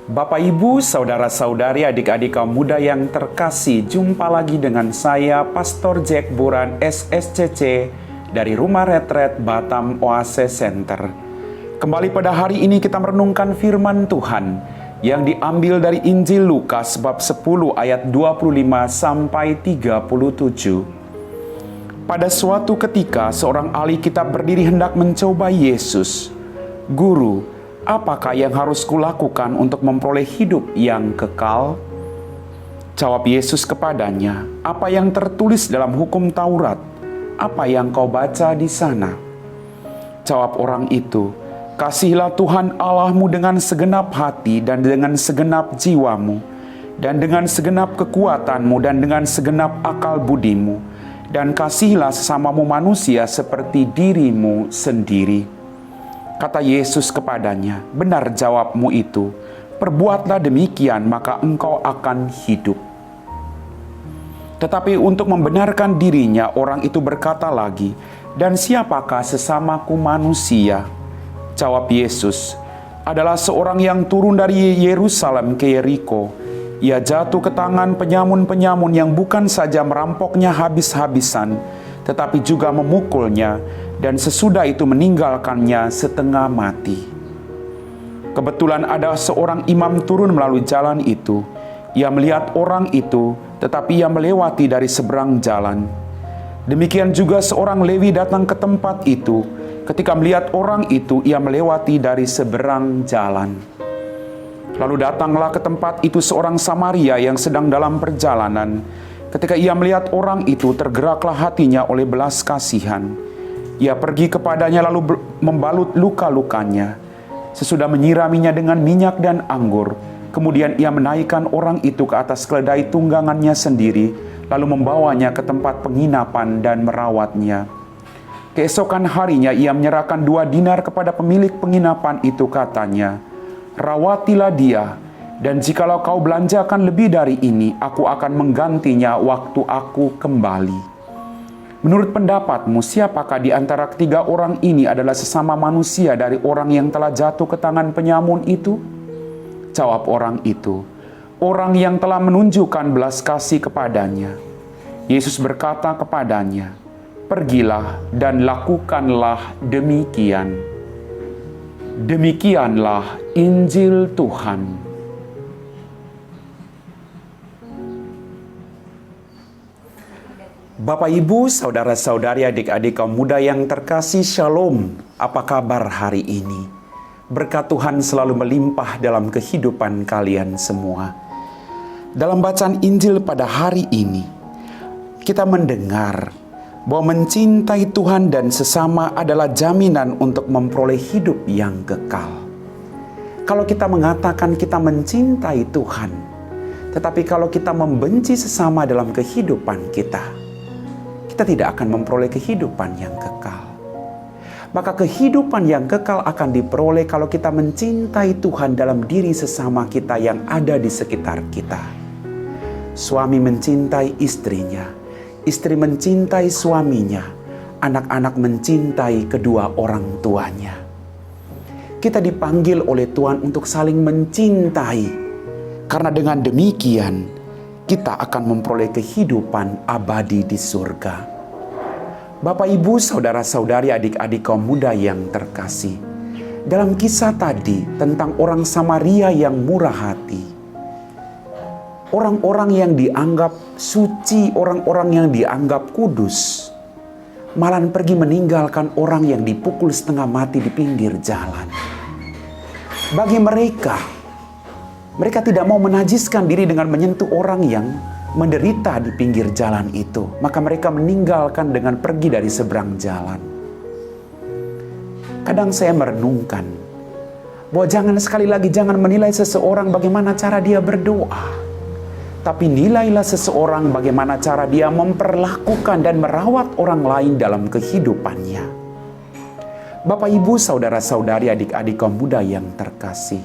Bapak, Ibu, saudara-saudari, adik-adik kaum muda yang terkasih, jumpa lagi dengan saya, Pastor Jack Buran, SSCC, dari Rumah Retret Batam Oase Center. Kembali pada hari ini kita merenungkan firman Tuhan yang diambil dari Injil Lukas bab 10 ayat 25 sampai 37. Pada suatu ketika seorang ahli kitab berdiri hendak mencoba Yesus. "Guru, apakah yang harus kulakukan untuk memperoleh hidup yang kekal?" Jawab Yesus kepadanya, "Apa yang tertulis dalam hukum Taurat? Apa yang kau baca di sana?" Jawab orang itu, "Kasihilah Tuhan Allahmu dengan segenap hati dan dengan segenap jiwamu, dan dengan segenap kekuatanmu dan dengan segenap akal budimu, dan kasihilah sesamamu manusia seperti dirimu sendiri." Kata Yesus kepadanya, "Benar jawabmu itu, perbuatlah demikian maka engkau akan hidup." Tetapi untuk membenarkan dirinya, orang itu berkata lagi, "Dan siapakah sesamaku manusia?" Jawab Yesus, "Adalah seorang yang turun dari Yerusalem ke Yeriko. Ia jatuh ke tangan penyamun-penyamun yang bukan saja merampoknya habis-habisan, tetapi juga memukulnya, dan sesudah itu meninggalkannya setengah mati. Kebetulan ada seorang imam turun melalui jalan itu. Ia melihat orang itu, tetapi ia melewati dari seberang jalan. Demikian juga seorang Lewi datang ke tempat itu. Ketika melihat orang itu, ia melewati dari seberang jalan. Lalu datanglah ke tempat itu seorang Samaria yang sedang dalam perjalanan. Ketika ia melihat orang itu, tergeraklah hatinya oleh belas kasihan. Ia pergi kepadanya lalu membalut luka-lukanya. Sesudah menyiraminya dengan minyak dan anggur, kemudian ia menaikkan orang itu ke atas keledai tunggangannya sendiri, lalu membawanya ke tempat penginapan dan merawatnya. Keesokan harinya ia menyerahkan 2 dinar kepada pemilik penginapan itu, katanya, "Rawatilah dia, dan jikalau kau belanjakan lebih dari ini, aku akan menggantinya waktu aku kembali." Menurut pendapatmu, siapakah di antara ketiga orang ini adalah sesama manusia dari orang yang telah jatuh ke tangan penyamun itu? Jawab orang itu, "Orang yang telah menunjukkan belas kasih kepadanya." Yesus berkata kepadanya, "Pergilah dan lakukanlah demikian." Demikianlah Injil Tuhan. Bapak, Ibu, saudara-saudari, adik-adik kaum muda yang terkasih, Shalom. Apa kabar hari ini? Berkat Tuhan selalu melimpah dalam kehidupan kalian semua. Dalam bacaan Injil pada hari ini, kita mendengar bahwa mencintai Tuhan dan sesama adalah jaminan untuk memperoleh hidup yang kekal. Kalau kita mengatakan kita mencintai Tuhan, tetapi kalau kita membenci sesama dalam kehidupan kita tidak akan memperoleh kehidupan yang kekal. Maka kehidupan yang kekal akan diperoleh kalau kita mencintai Tuhan dalam diri sesama kita yang ada di sekitar kita. Suami mencintai istrinya, istri mencintai suaminya, anak-anak mencintai kedua orang tuanya. Kita dipanggil oleh Tuhan untuk saling mencintai, karena dengan demikian kita akan memperoleh kehidupan abadi di surga. Bapak, Ibu, saudara-saudari, adik-adik kaum muda yang terkasih, dalam kisah tadi tentang orang Samaria yang murah hati, orang-orang yang dianggap suci, orang-orang yang dianggap kudus, malah pergi meninggalkan orang yang dipukul setengah mati di pinggir jalan. Bagi mereka tidak mau menajiskan diri dengan menyentuh orang yang menderita di pinggir jalan itu. Maka mereka meninggalkan dengan pergi dari seberang jalan. Kadang saya merenungkan bahwa jangan menilai seseorang bagaimana cara dia berdoa. Tapi nilailah seseorang bagaimana cara dia memperlakukan dan merawat orang lain dalam kehidupannya. Bapak, Ibu, saudara-saudari, adik-adik kaum muda yang terkasih,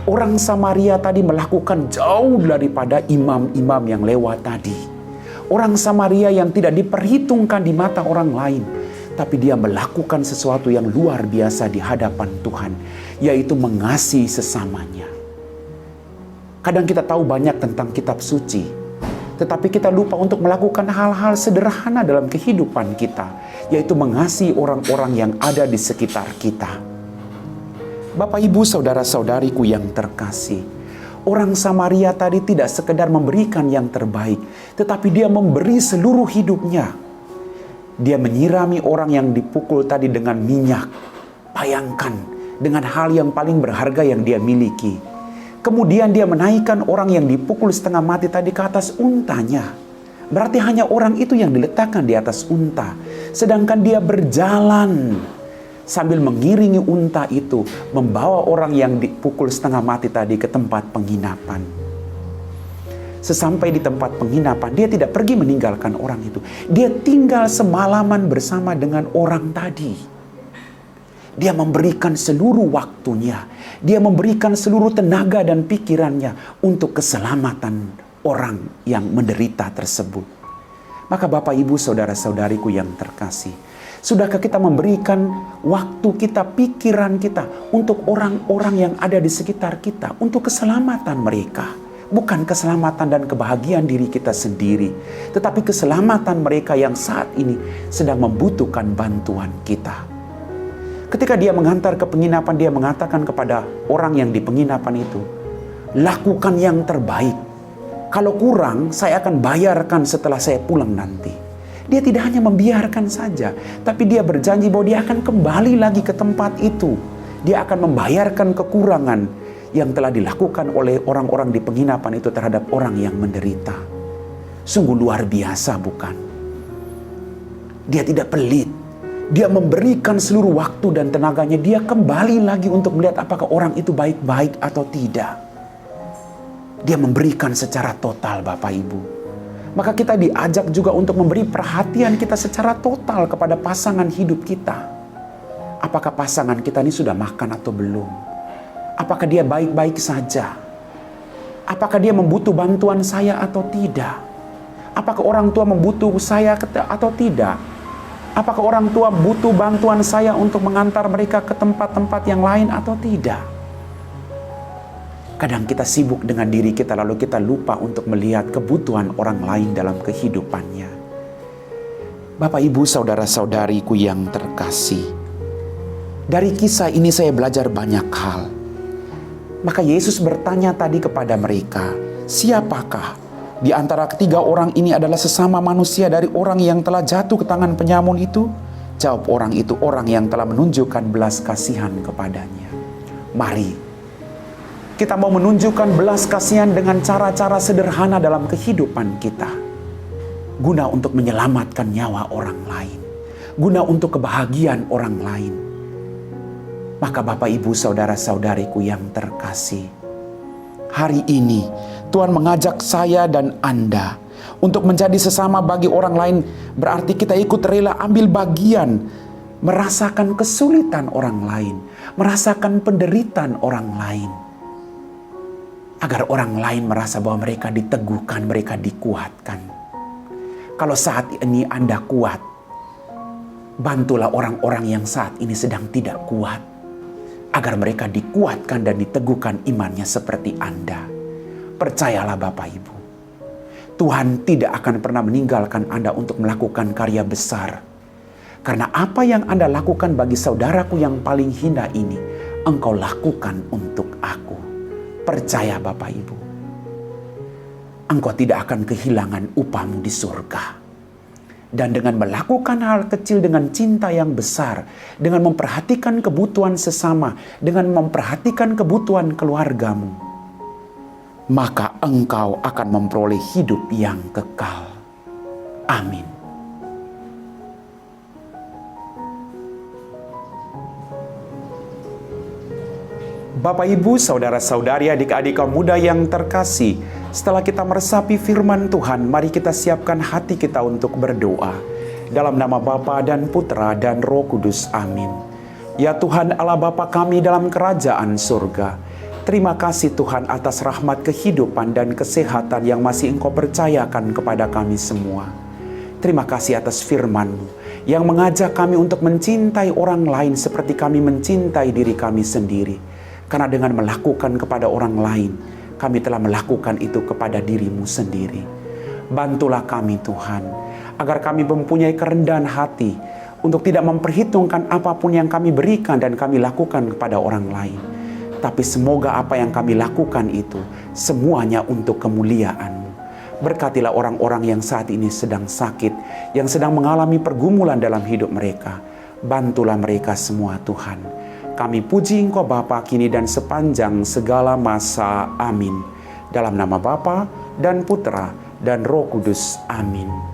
orang Samaria tadi melakukan jauh daripada imam-imam yang lewat tadi. Orang Samaria yang tidak diperhitungkan di mata orang lain, tapi dia melakukan sesuatu yang luar biasa di hadapan Tuhan, yaitu mengasihi sesamanya. Kadang kita tahu banyak tentang kitab suci, tetapi kita lupa untuk melakukan hal-hal sederhana dalam kehidupan kita, yaitu mengasihi orang-orang yang ada di sekitar kita. Bapak, Ibu, saudara-saudariku yang terkasih, orang Samaria tadi tidak sekedar memberikan yang terbaik, tetapi dia memberi seluruh hidupnya. Dia menyirami orang yang dipukul tadi dengan minyak. Bayangkan, dengan hal yang paling berharga yang dia miliki. Kemudian dia menaikkan orang yang dipukul setengah mati tadi ke atas untanya. Berarti hanya orang itu yang diletakkan di atas unta. Sedangkan dia berjalan sambil mengiringi unta itu, membawa orang yang dipukul setengah mati tadi ke tempat penginapan. Sesampai di tempat penginapan, dia tidak pergi meninggalkan orang itu. Dia tinggal semalaman bersama dengan orang tadi. Dia memberikan seluruh waktunya. Dia memberikan seluruh tenaga dan pikirannya untuk keselamatan orang yang menderita tersebut. Maka Bapak, Ibu, saudara-saudariku yang terkasih, sudahkah kita memberikan waktu kita, pikiran kita untuk orang-orang yang ada di sekitar kita, untuk keselamatan mereka? Bukan keselamatan dan kebahagiaan diri kita sendiri, tetapi keselamatan mereka yang saat ini sedang membutuhkan bantuan kita. Ketika dia menghantar ke penginapan, dia mengatakan kepada orang yang di penginapan itu, lakukan yang terbaik. Kalau kurang, saya akan bayarkan setelah saya pulang nanti. Dia tidak hanya membiarkan saja, tapi dia berjanji bahwa dia akan kembali lagi ke tempat itu. Dia akan membayarkan kekurangan yang telah dilakukan oleh orang-orang di penginapan itu terhadap orang yang menderita. Sungguh luar biasa, bukan? Dia tidak pelit. Dia memberikan seluruh waktu dan tenaganya. Dia kembali lagi untuk melihat apakah orang itu baik-baik atau tidak. Dia memberikan secara total, Bapak Ibu. Maka kita diajak juga untuk memberi perhatian kita secara total kepada pasangan hidup kita. Apakah pasangan kita ini sudah makan atau belum? Apakah dia baik-baik saja? Apakah dia membutuh bantuan saya atau tidak? Apakah orang tua membutuh saya atau tidak? Apakah orang tua butuh bantuan saya untuk mengantar mereka ke tempat-tempat yang lain atau tidak? Kadang kita sibuk dengan diri kita, lalu kita lupa untuk melihat kebutuhan orang lain dalam kehidupannya. Bapak, Ibu, saudara-saudariku yang terkasih, dari kisah ini saya belajar banyak hal. Maka Yesus bertanya tadi kepada mereka, siapakah di antara ketiga orang ini adalah sesama manusia dari orang yang telah jatuh ke tangan penyamun itu? Jawab orang itu, orang yang telah menunjukkan belas kasihan kepadanya. Mari, kita mau menunjukkan belas kasihan dengan cara-cara sederhana dalam kehidupan kita. Guna untuk menyelamatkan nyawa orang lain. Guna untuk kebahagiaan orang lain. Maka Bapak, Ibu, saudara-saudariku yang terkasih, hari ini Tuhan mengajak saya dan Anda untuk menjadi sesama bagi orang lain. Berarti kita ikut rela ambil bagian, merasakan kesulitan orang lain, merasakan penderitaan orang lain. Agar orang lain merasa bahwa mereka diteguhkan, mereka dikuatkan. Kalau saat ini Anda kuat, bantulah orang-orang yang saat ini sedang tidak kuat. Agar mereka dikuatkan dan diteguhkan imannya seperti Anda. Percayalah Bapak Ibu, Tuhan tidak akan pernah meninggalkan Anda untuk melakukan karya besar. Karena apa yang Anda lakukan bagi saudaraku yang paling hina ini, Engkau lakukan untuk aku. Percaya Bapak Ibu, engkau tidak akan kehilangan upahmu di surga. Dan dengan melakukan hal kecil dengan cinta yang besar, dengan memperhatikan kebutuhan sesama, dengan memperhatikan kebutuhan keluargamu, maka engkau akan memperoleh hidup yang kekal. Amin. Bapak, Ibu, saudara-saudari, adik-adik kaum muda yang terkasih, setelah kita meresapi firman Tuhan, mari kita siapkan hati kita untuk berdoa. Dalam nama Bapa dan Putra dan Roh Kudus, amin. Ya Tuhan Allah Bapa kami dalam kerajaan surga, terima kasih Tuhan atas rahmat kehidupan dan kesehatan yang masih Engkau percayakan kepada kami semua. Terima kasih atas firman-Mu yang mengajak kami untuk mencintai orang lain seperti kami mencintai diri kami sendiri. Karena dengan melakukan kepada orang lain, kami telah melakukan itu kepada diri-Mu sendiri. Bantulah kami Tuhan, agar kami mempunyai kerendahan hati untuk tidak memperhitungkan apapun yang kami berikan dan kami lakukan kepada orang lain. Tapi semoga apa yang kami lakukan itu semuanya untuk kemuliaan-Mu. Berkatilah orang-orang yang saat ini sedang sakit, yang sedang mengalami pergumulan dalam hidup mereka. Bantulah mereka semua Tuhan. Kami puji Engkau Bapa kini dan sepanjang segala masa. Amin. Dalam nama Bapa dan Putra dan Roh Kudus. Amin.